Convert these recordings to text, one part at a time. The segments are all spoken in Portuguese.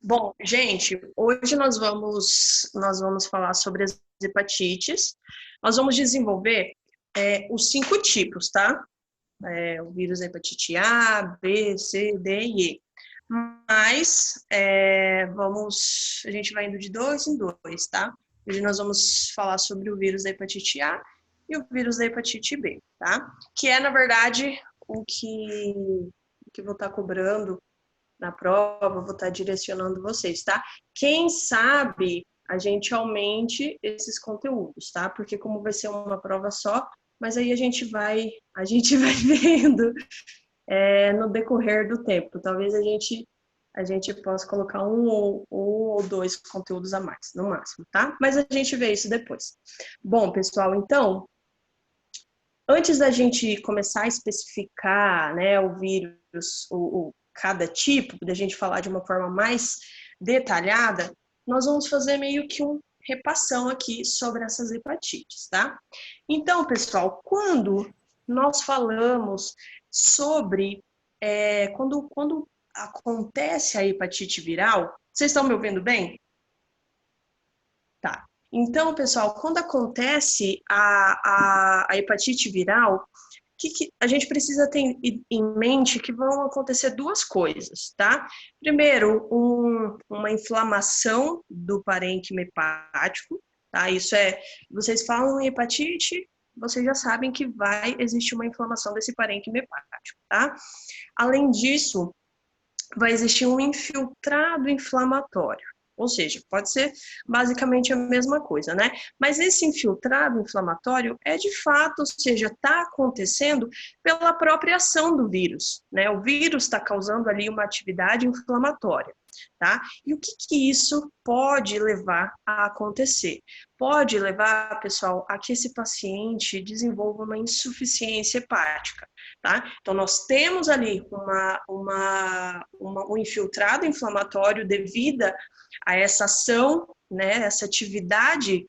Bom, gente, hoje nós vamos falar sobre as hepatites. Nós vamos desenvolver os 5 tipos, tá? O vírus da hepatite A, B, C, D e E. Mas a gente vai indo de 2 em 2, tá? Hoje nós vamos falar sobre o vírus da hepatite A e o vírus da hepatite B, tá? Que é, na verdade, o que eu vou estar cobrando na prova, vou estar direcionando vocês, tá? Quem sabe a gente aumente esses conteúdos, tá? Porque como vai ser uma prova só, mas aí a gente vai vendo no decorrer do tempo. Talvez a gente possa colocar um ou 2 conteúdos a mais, no máximo, tá? Mas a gente vê isso depois. Bom, pessoal, então, antes da gente começar a especificar, né, o vírus, cada tipo, da gente falar de uma forma mais detalhada, nós vamos fazer meio que um repassão aqui sobre essas hepatites, tá? Então, pessoal, quando nós falamos sobre quando acontece a hepatite viral, vocês estão me ouvindo bem? Tá. Então, pessoal, quando acontece a hepatite viral, que a gente precisa ter em mente que vão acontecer 2 coisas, tá? Primeiro, uma inflamação do parênquima hepático, tá? Vocês falam em hepatite, vocês já sabem que vai existir uma inflamação desse parênquima hepático, tá? Além disso, vai existir um infiltrado inflamatório. Ou seja, pode ser basicamente a mesma coisa, né? Mas esse infiltrado inflamatório é de fato, ou seja, está acontecendo pela própria ação do vírus, né? O vírus está causando ali uma atividade inflamatória, tá? E o que isso pode levar a acontecer? Pode levar, pessoal, a que esse paciente desenvolva uma insuficiência hepática, tá? Então, nós temos ali um infiltrado inflamatório devido a essa ação, né, essa atividade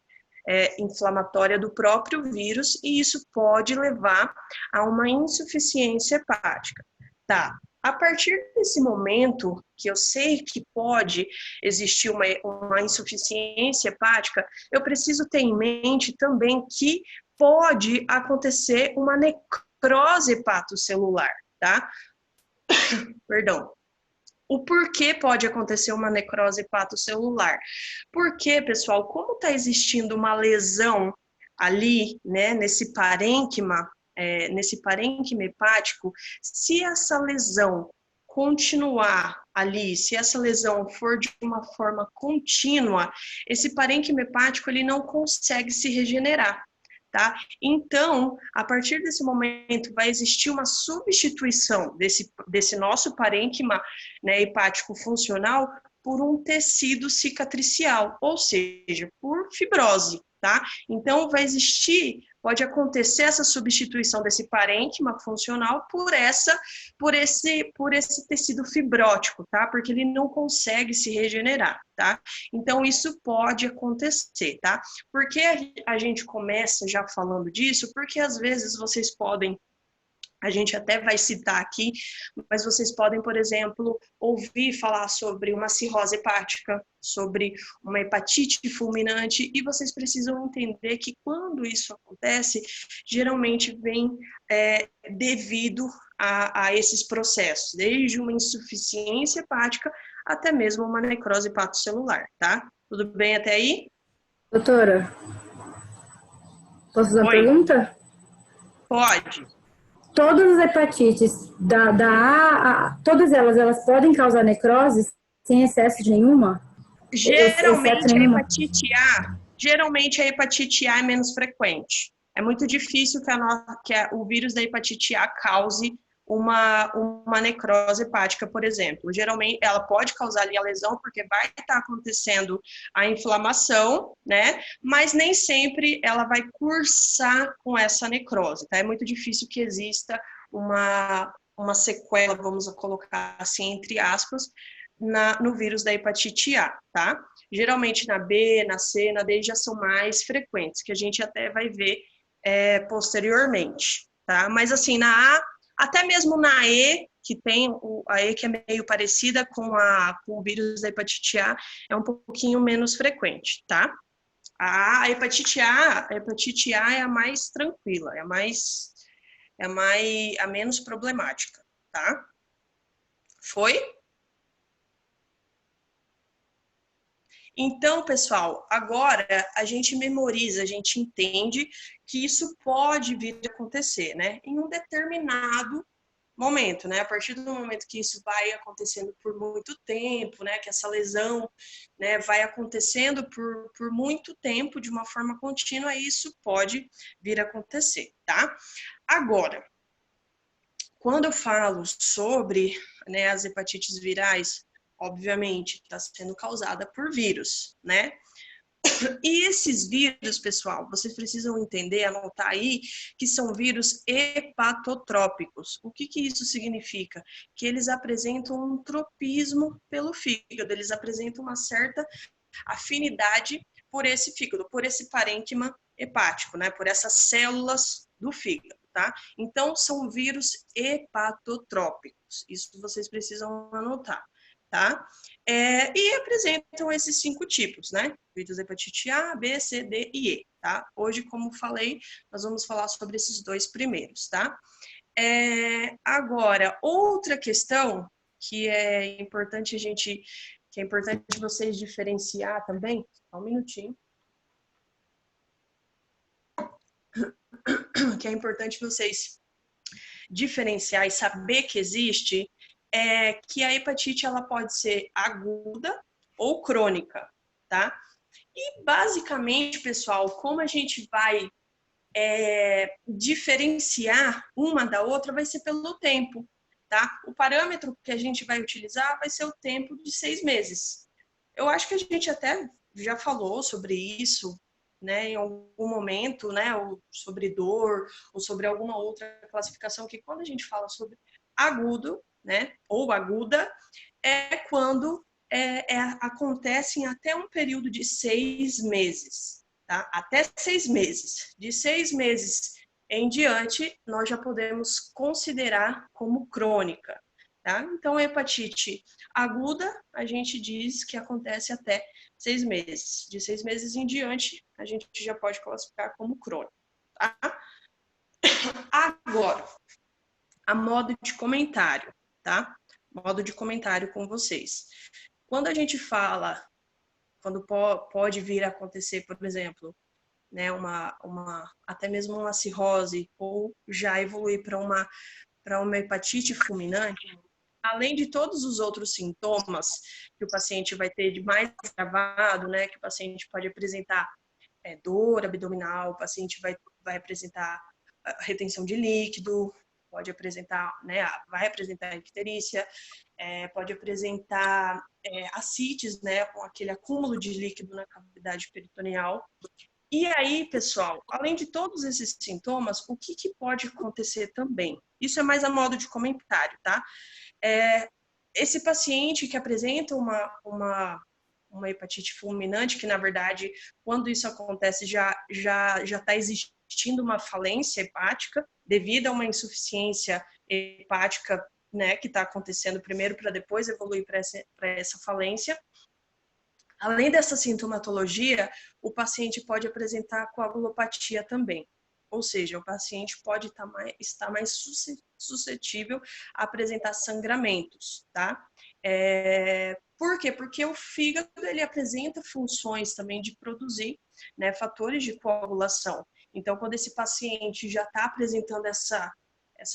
inflamatória do próprio vírus, e isso pode levar a uma insuficiência hepática. Tá, a partir desse momento que eu sei que pode existir uma insuficiência hepática, eu preciso ter em mente também que pode acontecer uma necrose hepatocelular, tá? Perdão. O porquê pode acontecer uma necrose hepatocelular? Porque, pessoal, como está existindo uma lesão ali, né, nesse parênquima hepático, se essa lesão continuar ali, se essa lesão for de uma forma contínua, esse parênquima hepático ele não consegue se regenerar. Tá? Então, a partir desse momento, vai existir uma substituição desse nosso parênquima, né, hepático funcional por um tecido cicatricial, ou seja, por fibrose. Tá? Então, pode acontecer essa substituição desse parênquima funcional por esse tecido fibrótico, tá? Porque ele não consegue se regenerar, tá? Então, isso pode acontecer, tá? Por que a gente começa já falando disso? Porque às vezes vocês podem, a gente até vai citar aqui, mas vocês podem, por exemplo, ouvir falar sobre uma cirrose hepática, sobre uma hepatite fulminante, e vocês precisam entender que quando isso acontece, geralmente vem devido a esses processos, desde uma insuficiência hepática até mesmo uma necrose hepatocelular, tá? Tudo bem até aí? Doutora, posso fazer uma Oi, pergunta? pode. Todas as hepatites da A, todas elas podem causar necrose sem excesso de nenhuma? Exceto nenhuma? Geralmente a hepatite A é menos frequente. É muito difícil que o vírus da hepatite A cause uma necrose hepática, por exemplo. Geralmente, ela pode causar ali a lesão, porque vai estar acontecendo a inflamação, né? Mas nem sempre ela vai cursar com essa necrose, tá? É muito difícil que exista uma sequela, vamos colocar assim, entre aspas, no vírus da hepatite A, tá? Geralmente na B, na C, na D já são mais frequentes, que a gente até vai ver posteriormente, tá? Mas assim, na A, Até mesmo na E, que tem a E que é meio parecida com o vírus da hepatite A, é um pouquinho menos frequente, tá? A hepatite A é a mais tranquila, é a menos problemática, tá? Foi? Então, pessoal, agora a gente memoriza, a gente entende que isso pode vir a acontecer, né? Em um determinado momento, né? A partir do momento que isso vai acontecendo por muito tempo, né? Que essa lesão, né, vai acontecendo por muito tempo, de uma forma contínua, isso pode vir a acontecer, tá? Agora, quando eu falo sobre, né, as hepatites virais, obviamente, está sendo causada por vírus, né? E esses vírus, pessoal, vocês precisam entender, anotar aí, que são vírus hepatotrópicos. O que isso significa? Que eles apresentam um tropismo pelo fígado, eles apresentam uma certa afinidade por esse fígado, por esse parênquima hepático, né? Por essas células do fígado, tá? Então, são vírus hepatotrópicos. Isso vocês precisam anotar, tá? E apresentam esses 5 tipos, né? Vírus hepatite A, B, C, D e E, tá? Hoje, como falei, nós vamos falar sobre esses 2 primeiros, tá? Agora, outra questão que é importante vocês diferenciar também, só um minutinho, que é importante vocês diferenciar e saber que existe, é que a hepatite ela pode ser aguda ou crônica, tá? E basicamente, pessoal, como a gente vai diferenciar uma da outra vai ser pelo tempo, tá? O parâmetro que a gente vai utilizar vai ser o tempo de 6 meses. Eu acho que a gente até já falou sobre isso, né, em algum momento, né, ou sobre dor, ou sobre alguma outra classificação, que quando a gente fala sobre agudo, né, ou aguda, é quando acontece em até um período de 6 meses, tá? Até 6 meses. De 6 meses em diante, nós já podemos considerar como crônica, tá? Então, a hepatite aguda, a gente diz que acontece até 6 meses. De 6 meses em diante, a gente já pode classificar como crônica, tá? Agora, a modo de comentário, tá? Modo de comentário com vocês. Quando a gente fala, quando pode vir a acontecer, por exemplo, né, até mesmo uma cirrose, ou já evoluir para uma hepatite fulminante, além de todos os outros sintomas que o paciente vai ter de mais agravado, né, que o paciente pode apresentar dor abdominal, o paciente vai apresentar retenção de líquido, pode apresentar, né, vai apresentar icterícia, pode apresentar ascites, né, com aquele acúmulo de líquido na cavidade peritoneal. E aí, pessoal, além de todos esses sintomas, o que pode acontecer também? Isso é mais a modo de comentário, tá? Esse paciente que apresenta uma hepatite fulminante, que na verdade, quando isso acontece, já está existindo uma falência hepática devido a uma insuficiência hepática, né, que está acontecendo primeiro para depois evoluir para essa falência. Além dessa sintomatologia, o paciente pode apresentar coagulopatia também. Ou seja, o paciente pode estar mais suscetível a apresentar sangramentos, tá? Por quê? Porque o fígado, ele apresenta funções também de produzir, né, fatores de coagulação. Então, quando esse paciente já está apresentando essa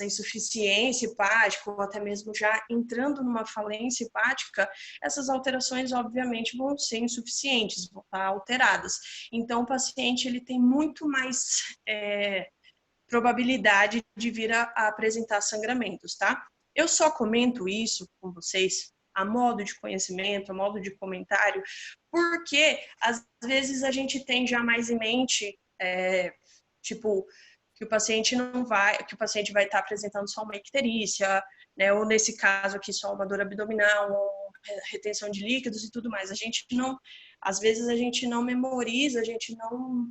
insuficiência hepática, ou até mesmo já entrando numa falência hepática, essas alterações, obviamente, vão ser insuficientes, vão estar alteradas. Então, o paciente ele tem muito mais probabilidade de vir a apresentar sangramentos, tá? Eu só comento isso com vocês a modo de conhecimento, a modo de comentário, porque às vezes a gente tem já mais em mente, tipo, que o paciente vai estar apresentando só uma icterícia, né, ou nesse caso aqui só uma dor abdominal, ou retenção de líquidos e tudo mais. Às vezes a gente não memoriza, a gente não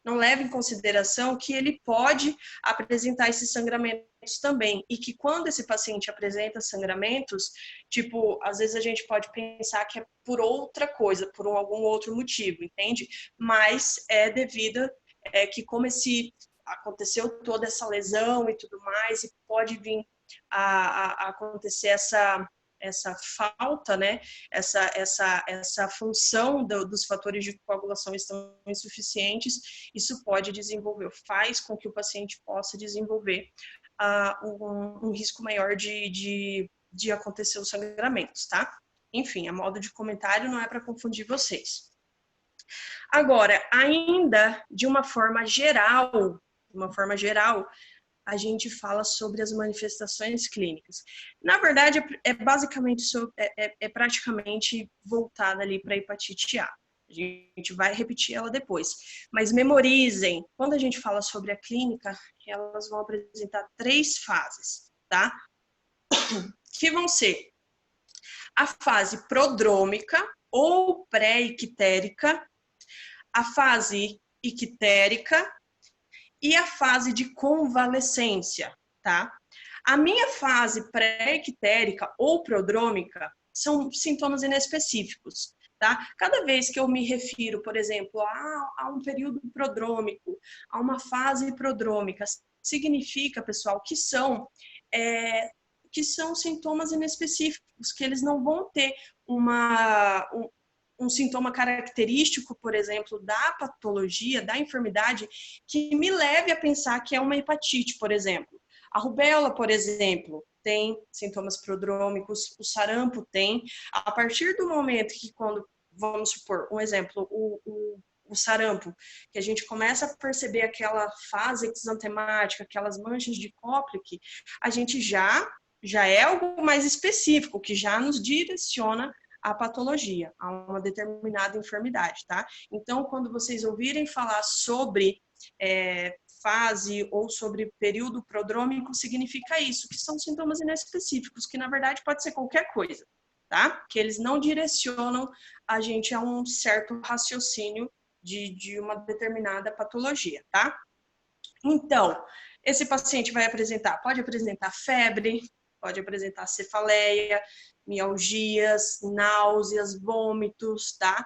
não leva em consideração que ele pode apresentar esses sangramentos também, e que quando esse paciente apresenta sangramentos, tipo, às vezes a gente pode pensar que é por outra coisa, por algum outro motivo, entende? Mas é devido que como aconteceu toda essa lesão e tudo mais, e pode vir a acontecer essa falta, né? Essa função dos fatores de coagulação estão insuficientes, isso pode desenvolver, faz com que o paciente possa desenvolver um risco maior de acontecer os sangramentos, tá? Enfim, a modo de comentário não é para confundir vocês. Agora, ainda de uma forma geral, a gente fala sobre as manifestações clínicas. Na verdade, basicamente, praticamente voltada ali para a hepatite A. A gente vai repetir ela depois. Mas memorizem, quando a gente fala sobre a clínica, elas vão apresentar 3 fases, tá? Que vão ser a fase prodrômica ou pré-ictérica, a fase ictérica e a fase de convalescência, tá? A minha fase pré-ictérica ou prodrômica são sintomas inespecíficos, tá? Cada vez que eu me refiro, por exemplo, a um período prodrômico, a uma fase prodrômica, significa, pessoal, que são sintomas inespecíficos, que eles não vão ter um sintoma característico, por exemplo, da patologia, da enfermidade, que me leve a pensar que é uma hepatite, por exemplo. A rubéola, por exemplo, tem sintomas prodrômicos, o sarampo tem. A partir do momento que quando, vamos supor, um exemplo, o sarampo, que a gente começa a perceber aquela fase exantemática, aquelas manchas de Koplik, a gente já é algo mais específico, que já nos direciona a patologia, a uma determinada enfermidade, tá? Então, quando vocês ouvirem falar sobre fase ou sobre período prodrômico, significa isso, que são sintomas inespecíficos, que na verdade pode ser qualquer coisa, tá? Que eles não direcionam a gente a um certo raciocínio de uma determinada patologia, tá? Então, esse paciente pode apresentar febre, pode apresentar cefaleia, mialgias, náuseas, vômitos, tá?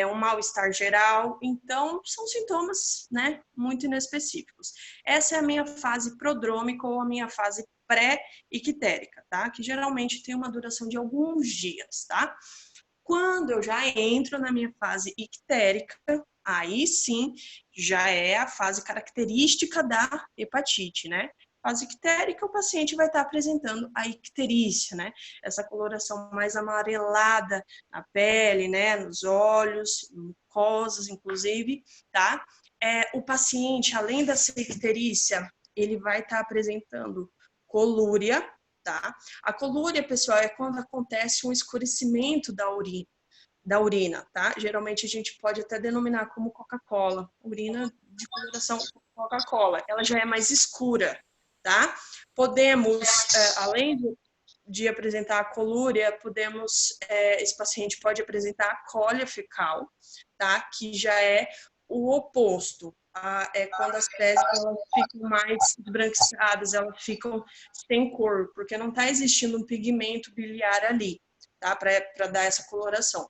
Um mal-estar geral. Então, são sintomas, né, muito inespecíficos. Essa é a minha fase prodrômica ou a minha fase pré-ictérica, tá? Que geralmente tem uma duração de alguns dias, tá? Quando eu já entro na minha fase ictérica, aí sim já é a fase característica da hepatite, né? Fase ictérica, o paciente vai estar apresentando a icterícia, né? Essa coloração mais amarelada na pele, né? Nos olhos, mucosas, inclusive, tá? O paciente, além dessa icterícia, ele vai estar apresentando colúria, tá? A colúria, pessoal, é quando acontece um escurecimento da urina, tá? Geralmente a gente pode até denominar como Coca-Cola, urina de coloração Coca-Cola. Ela já é mais escura, tá? Podemos, além de apresentar a colúria, esse paciente pode apresentar a cólia fecal, tá? Que já é o oposto. É quando as fezes elas ficam mais esbranquiçadas, elas ficam sem cor, porque não está existindo um pigmento biliar ali, tá? Para dar essa coloração.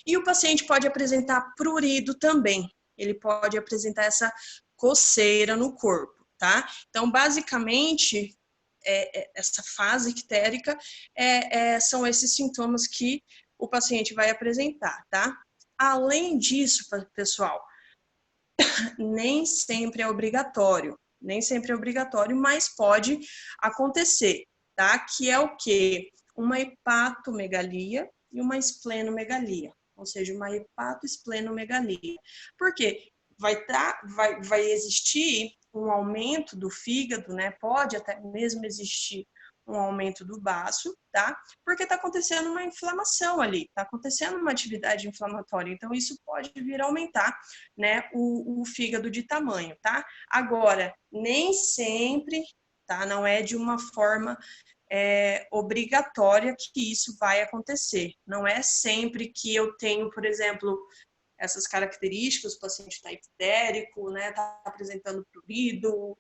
E o paciente pode apresentar prurido também. Ele pode apresentar essa coceira no corpo, tá? Então, basicamente, essa fase ictérica são esses sintomas que o paciente vai apresentar, tá? Além disso, pessoal, nem sempre é obrigatório, mas pode acontecer, tá? Que é o quê? Uma hepatomegalia e uma esplenomegalia, ou seja, uma hepatoesplenomegalia. Por quê? Vai existir um aumento do fígado, né? Pode até mesmo existir um aumento do baço, tá? Porque está acontecendo uma inflamação ali, está acontecendo uma atividade inflamatória, então isso pode vir a aumentar, né, o fígado de tamanho, tá? Agora, nem sempre, tá? Não é de uma forma obrigatória que isso vai acontecer. Não é sempre que eu tenho, por exemplo, essas características, o paciente está ictérico, né, está apresentando prurido,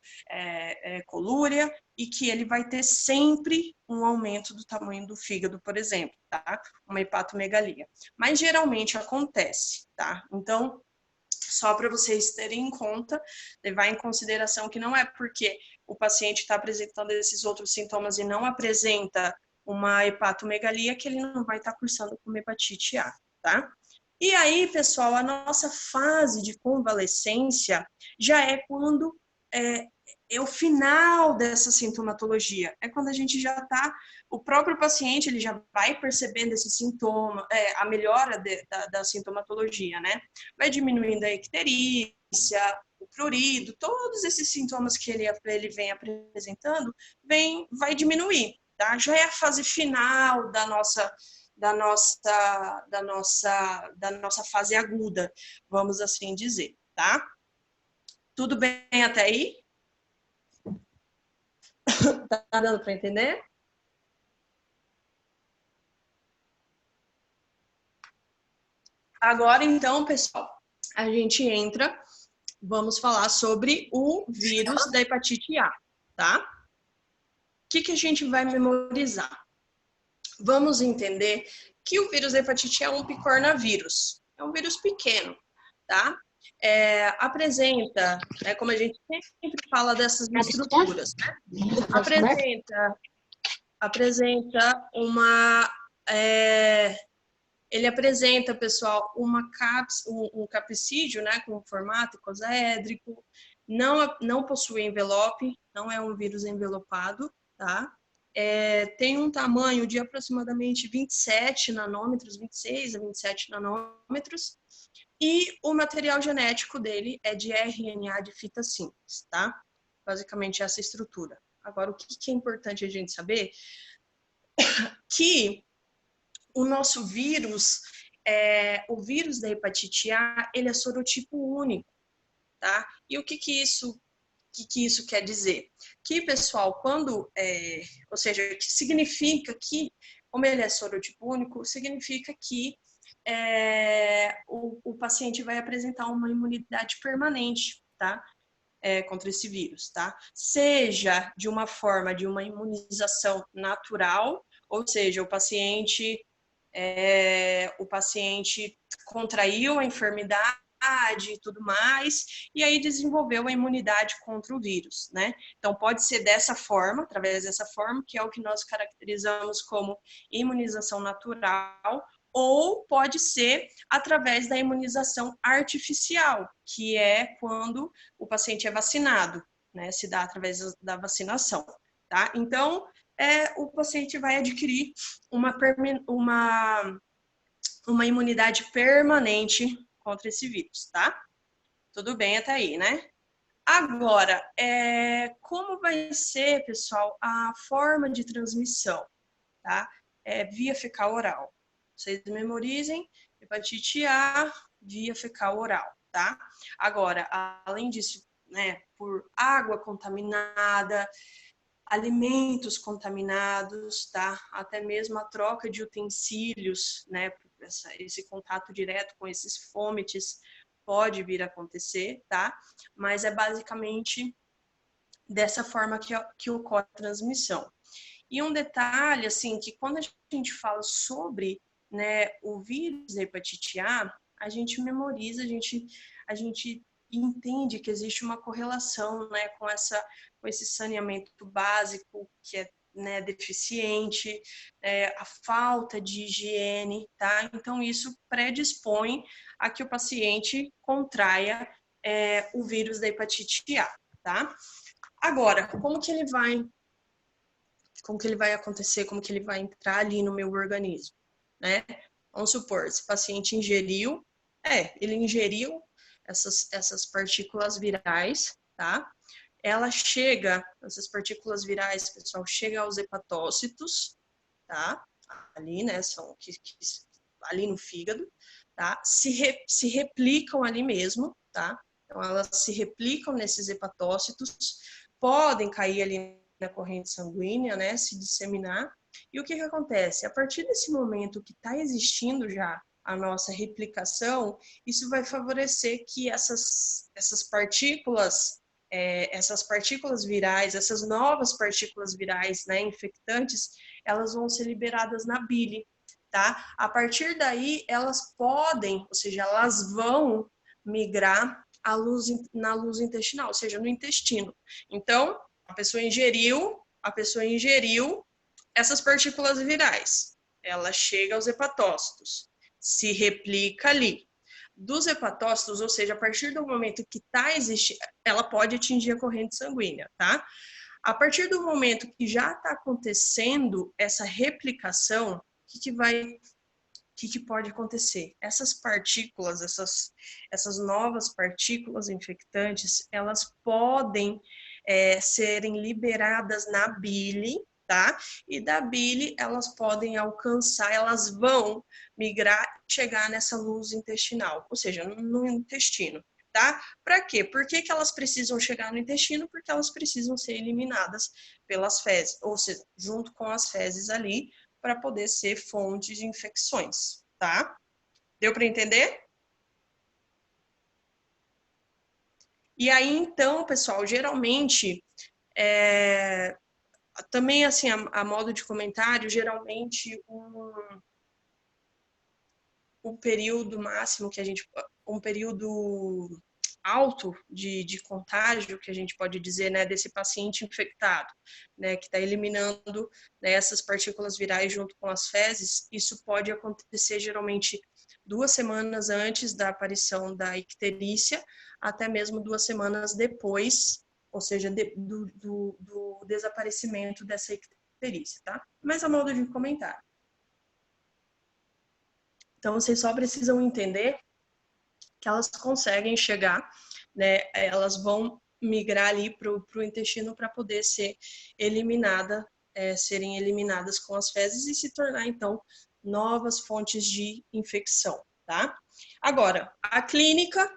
colúria, e que ele vai ter sempre um aumento do tamanho do fígado, por exemplo, tá? Uma hepatomegalia. Mas geralmente acontece, tá? Então, só para vocês terem em conta, levar em consideração que não é porque o paciente está apresentando esses outros sintomas e não apresenta uma hepatomegalia que ele não vai estar cursando com hepatite A, tá? E aí, pessoal, a nossa fase de convalescência já é quando é o final dessa sintomatologia. É quando a gente já está, o próprio paciente ele já vai percebendo esse sintoma, a melhora da sintomatologia, né? Vai diminuindo a icterícia, o prurido, todos esses sintomas que ele vem apresentando, vai diminuir, tá? Já é a fase final da nossa fase aguda, vamos assim dizer, tá? Tudo bem até aí? Tá dando para entender? Agora, então, pessoal, a gente entra, vamos falar sobre o vírus da hepatite A, tá? O que a gente vai memorizar? Vamos entender que o vírus da hepatite A é um picornavírus. É um vírus pequeno, tá? Apresenta, como a gente sempre fala dessas estruturas, né? Apresenta uma... ele apresenta, pessoal, um capsídeo, né, com formato icosaédrico, não possui envelope, não é um vírus envelopado, tá? Tem um tamanho de aproximadamente 27 nanômetros, 26 a 27 nanômetros, e o material genético dele é de RNA de fita simples, tá? Basicamente essa estrutura. Agora, o que é importante a gente saber? Que o nosso vírus, o vírus da hepatite A, ele é sorotipo único, tá? E o que isso quer dizer? Que, pessoal, ou seja, que significa que, como ele é sorotipo único, significa que o paciente vai apresentar uma imunidade permanente, tá? Contra esse vírus, tá? Seja de uma forma de uma imunização natural, ou seja, o paciente contraiu a enfermidade e tudo mais, e aí desenvolveu a imunidade contra o vírus, né? Então, pode ser dessa forma, através dessa forma, que é o que nós caracterizamos como imunização natural, ou pode ser através da imunização artificial, que é quando o paciente é vacinado, né? Se dá através da vacinação, tá? Então, o paciente vai adquirir uma imunidade permanente contra esse vírus, tá? Tudo bem até aí, né? Agora, como vai ser, pessoal, a forma de transmissão, tá? Via fecal oral. Vocês memorizem, hepatite A, via fecal oral, tá? Agora, além disso, né, por água contaminada, alimentos contaminados, tá? Até mesmo a troca de utensílios, né? Esse contato direto com esses fomites pode vir a acontecer, tá? Mas é basicamente dessa forma que ocorre a transmissão. E um detalhe, assim, que quando a gente fala sobre, né, o vírus da hepatite a gente memoriza, a gente entende que existe uma correlação, né, com esse saneamento básico que é, né, deficiente, a falta de higiene, tá? Então, isso predispõe a que o paciente contraia o vírus da hepatite A, tá? Agora, como que ele vai acontecer, como que ele vai entrar ali no meu organismo, né? Vamos supor, esse paciente ele ingeriu essas partículas virais, tá? Essas partículas virais, pessoal, chegam aos hepatócitos, tá? Ali, né, ali no fígado, tá? Se replicam ali mesmo, tá? Então, elas se replicam nesses hepatócitos, podem cair ali na corrente sanguínea, né, se disseminar. E o que acontece? A partir desse momento que está existindo já a nossa replicação, isso vai favorecer que essas partículas virais, essas novas partículas virais, né, infectantes, elas vão ser liberadas na bile, tá? A partir daí, elas podem, ou seja, elas vão migrar na luz intestinal, ou seja, no intestino. Então, a pessoa ingeriu essas partículas virais. Ela chega aos hepatócitos, se replica ali. Dos hepatócitos, ou seja, a partir do momento que está existindo, ela pode atingir a corrente sanguínea, tá? A partir do momento que já está acontecendo essa replicação, o que pode acontecer? Essas partículas, essas novas partículas infectantes, elas podem serem liberadas na bile, tá? E da bile elas podem alcançar, elas vão migrar e chegar nessa luz intestinal, ou seja, no intestino, tá? Para quê? Por que elas precisam chegar no intestino? Porque elas precisam ser eliminadas pelas fezes, ou seja, junto com as fezes ali, para poder ser fonte de infecções, tá? Deu para entender? E aí, então, pessoal, geralmente, também assim, a modo de comentário, geralmente um período máximo que a gente, um período alto de contágio, que a gente pode dizer, né, desse paciente infectado, né, que está eliminando, né, essas partículas virais junto com as fezes, isso pode acontecer geralmente 2 semanas antes da aparição da icterícia, até mesmo 2 semanas depois, ou seja, do desaparecimento dessa icterícia, tá? Mas a modo de comentário. Então, vocês só precisam entender que elas conseguem chegar, né? Elas vão migrar ali para o intestino para poder ser serem eliminadas com as fezes e se tornar, então, novas fontes de infecção, tá? Agora, a clínica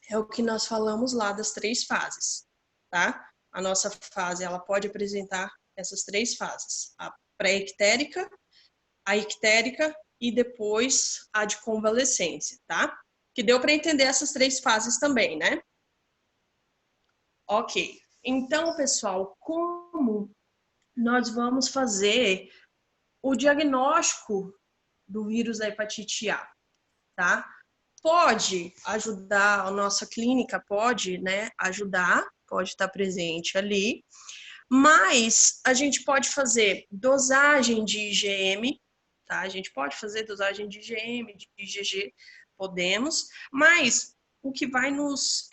é o que nós falamos lá das 3 fases, tá? A nossa fase, ela pode apresentar essas 3 fases, a pré-ictérica, a ictérica e depois a de convalescência, tá? Que deu para entender essas 3 fases também, né? Ok. Então, pessoal, como nós vamos fazer o diagnóstico do vírus da hepatite A, tá? Pode ajudar, a nossa clínica pode, né, ajudar, pode estar presente ali, mas a gente pode fazer dosagem de IgM, tá? A gente pode fazer dosagem de IgM, de IgG, podemos, mas o que vai nos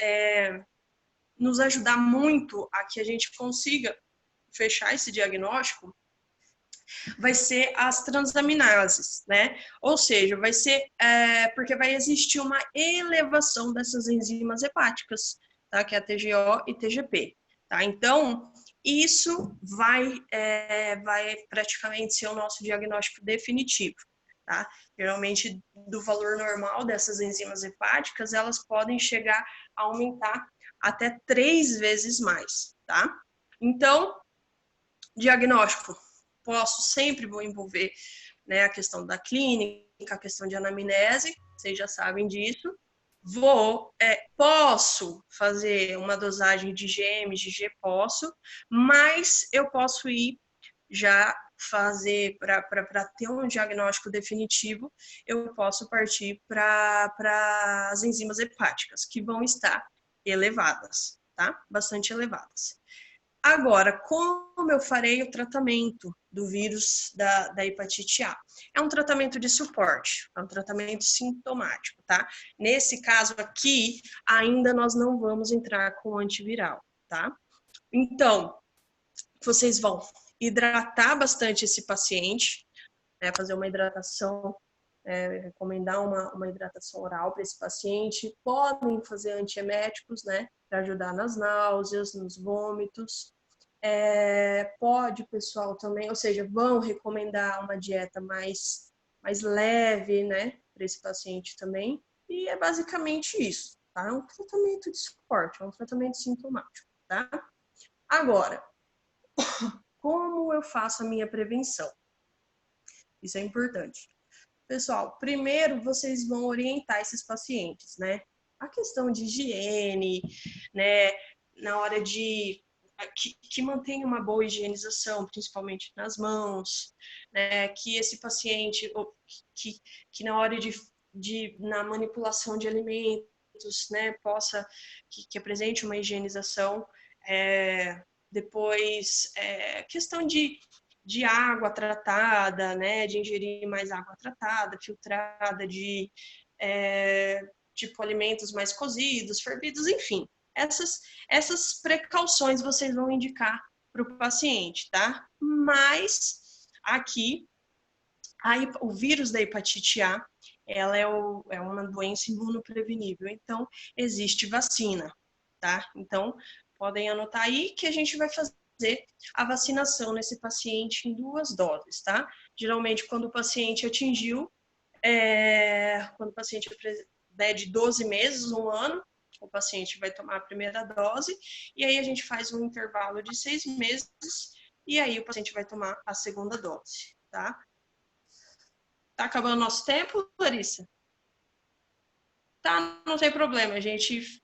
ajudar muito a que a gente consiga fechar esse diagnóstico vai ser as transaminases, né? Ou seja, vai ser porque vai existir uma elevação dessas enzimas hepáticas, tá? Que é a TGO e TGP, tá? Então, isso vai praticamente ser o nosso diagnóstico definitivo, tá? Geralmente, do valor normal dessas enzimas hepáticas, elas podem chegar a aumentar até 3 vezes mais, tá? Então, diagnóstico, vou envolver, né, a questão da clínica, a questão de anamnese, vocês já sabem disso. Posso fazer uma dosagem de IgM, IgG, posso, mas eu posso ir já fazer, para ter um diagnóstico definitivo, eu posso partir para as enzimas hepáticas, que vão estar elevadas, tá? Bastante elevadas. Agora, como eu farei o tratamento do vírus da hepatite A? É um tratamento de suporte, é um tratamento sintomático, tá? Nesse caso aqui, ainda nós não vamos entrar com antiviral, tá? Então, vocês vão hidratar bastante esse paciente, né, fazer uma hidratação, recomendar uma hidratação oral para esse paciente. Podem fazer antieméticos, né, para ajudar nas náuseas, nos vômitos. Pode, pessoal, também, ou seja, vão recomendar uma dieta mais leve, né, para esse paciente também. E é basicamente isso, tá? É um tratamento de suporte, é um tratamento sintomático, tá? Agora, como eu faço a minha prevenção? Isso é importante. Pessoal, primeiro vocês vão orientar esses pacientes, né? A questão de higiene, né? Na hora de que mantenha uma boa higienização, principalmente nas mãos, né? Que esse paciente, que na hora na manipulação de alimentos, né? Possa, que apresente uma higienização. Depois, questão de água tratada, né, de ingerir mais água tratada, filtrada, tipo alimentos mais cozidos, fervidos, enfim. Essas precauções vocês vão indicar para o paciente, tá? Mas aqui, o vírus da hepatite A, ela é uma doença imunoprevenível, então existe vacina, tá? Então, podem anotar aí que a gente vai fazer a vacinação nesse paciente em 2 doses, tá? Geralmente, quando o paciente atingiu, quando o paciente é de 12 meses, 1 ano, o paciente vai tomar a primeira dose, e aí a gente faz um intervalo de 6 meses, e aí o paciente vai tomar a segunda dose, tá? Tá acabando nosso tempo, Larissa? Tá, não tem problema, a gente,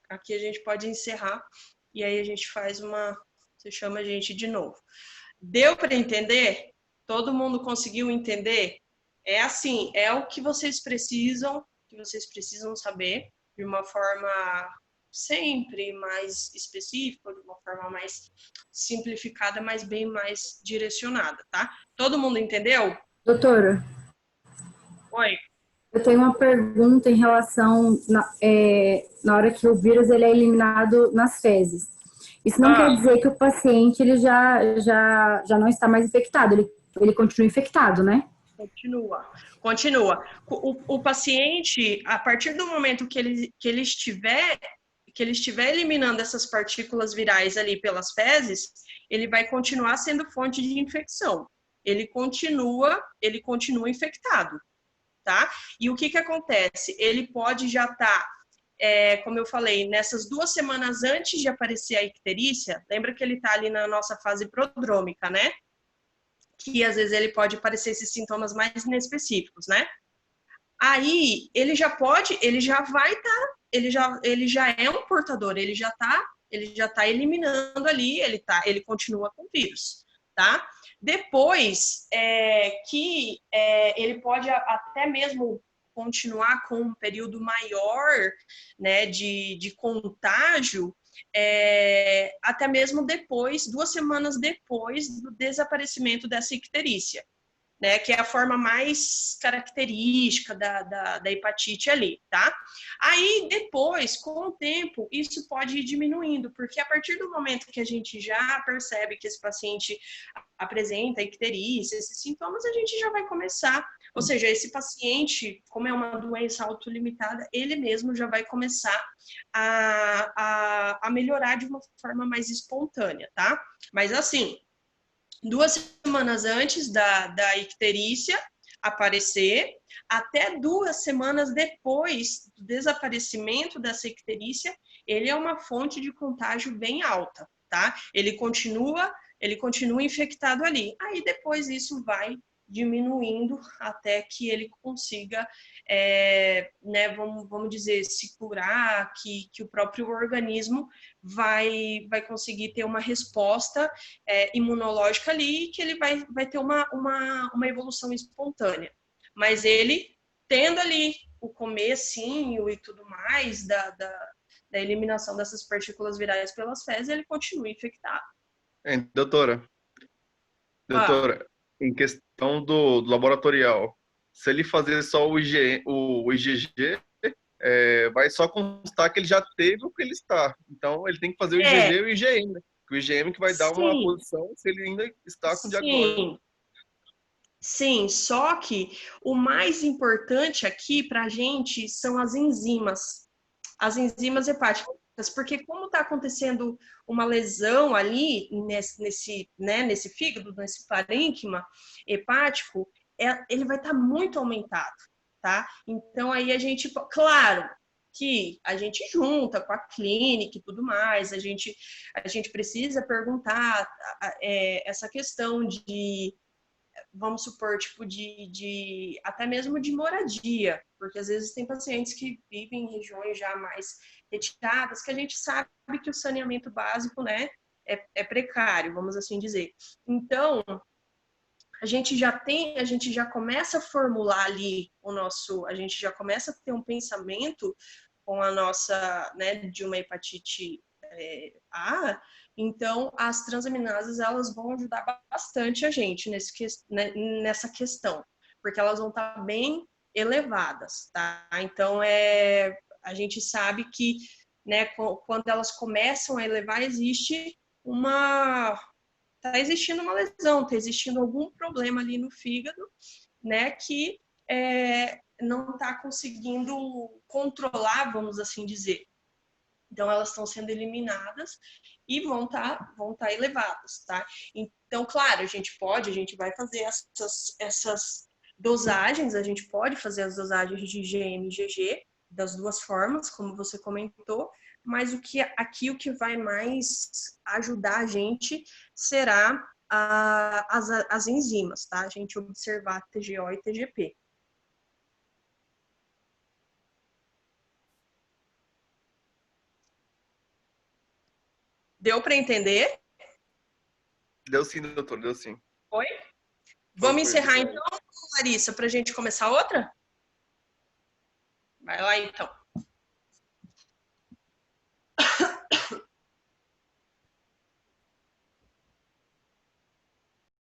aqui a gente pode encerrar, e aí a gente faz você chama a gente de novo. Deu para entender? Todo mundo conseguiu entender? É assim, é o que vocês precisam saber de uma forma sempre mais específica, de uma forma mais simplificada, mas bem mais direcionada, tá? Todo mundo entendeu? Doutora, Oi. eu tenho uma pergunta em relação na hora que o vírus ele é eliminado nas fezes. Isso não quer dizer que o paciente ele já não está mais infectado, ele continua infectado, né? Continua. O paciente, a partir do momento que ele estiver eliminando essas partículas virais ali pelas fezes, ele vai continuar sendo fonte de infecção. Ele continua infectado, tá? E o que acontece? Ele pode já estar, como eu falei, nessas 2 semanas antes de aparecer a icterícia, lembra que ele está ali na nossa fase prodrômica, né? Que às vezes ele pode aparecer esses sintomas mais inespecíficos, né? Aí ele já vai estar, ele já é um portador, ele já tá eliminando ali, ele continua com o vírus, tá? Depois ele pode até mesmo continuar com um período maior, né, de contágio, até mesmo depois, 2 semanas depois do desaparecimento dessa icterícia, né, que é a forma mais característica da hepatite ali, tá? Aí, depois, com o tempo, isso pode ir diminuindo, porque a partir do momento que a gente já percebe que esse paciente apresenta icterícia, esses sintomas, a gente já vai começar, ou seja, esse paciente, como é uma doença autolimitada, ele mesmo já vai começar a melhorar de uma forma mais espontânea, tá? Mas assim, 2 semanas antes da icterícia aparecer, até 2 semanas depois do desaparecimento dessa icterícia, ele é uma fonte de contágio bem alta, tá? Ele continua infectado ali. Aí depois isso vai diminuindo até que ele consiga, né, vamos dizer, se curar, que o próprio organismo vai conseguir ter uma resposta imunológica ali, que ele vai ter uma evolução espontânea. Mas ele, tendo ali o comecinho e tudo mais da eliminação dessas partículas virais pelas fezes, ele continua infectado. Doutora, em questão do laboratorial, se ele fazer só o IgG, vai só constar que ele já teve o que ele está. Então, ele tem que fazer o IgG e o IgM, né? O IgM que vai dar uma posição se ele ainda está com diagnóstico. Sim, só que o mais importante aqui para a gente são as enzimas hepáticas, porque como está acontecendo uma lesão ali nesse fígado, nesse parênquima hepático, ele vai estar muito aumentado, tá? Então aí a gente, claro, que a gente junta com a clínica e tudo mais, a gente precisa perguntar essa questão vamos supor, tipo, até mesmo de moradia, porque às vezes tem pacientes que vivem em regiões já mais retiradas, que a gente sabe que o saneamento básico, né, é precário, vamos assim dizer. Então, a gente já começa a formular ali a gente já começa a ter um pensamento com a nossa, né, de uma hepatite A, então as transaminases elas vão ajudar bastante a gente nessa questão, porque elas vão estar bem elevadas, tá? Então a gente sabe que, né, quando elas começam a elevar, tá existindo uma lesão, tá existindo algum problema ali no fígado, né, que não está conseguindo controlar, vamos assim dizer. Então, elas estão sendo eliminadas e vão tá elevadas, tá? Então, claro, a gente vai fazer essas dosagens, a gente pode fazer as dosagens de IgM e IgG das duas formas, como você comentou, mas o que vai mais ajudar a gente será as enzimas, tá? A gente observar TGO e TGP. Deu para entender? Deu sim, doutor, deu sim. Foi? Vamos encerrar Foi. então, Larissa, para a gente começar outra? Vai lá então.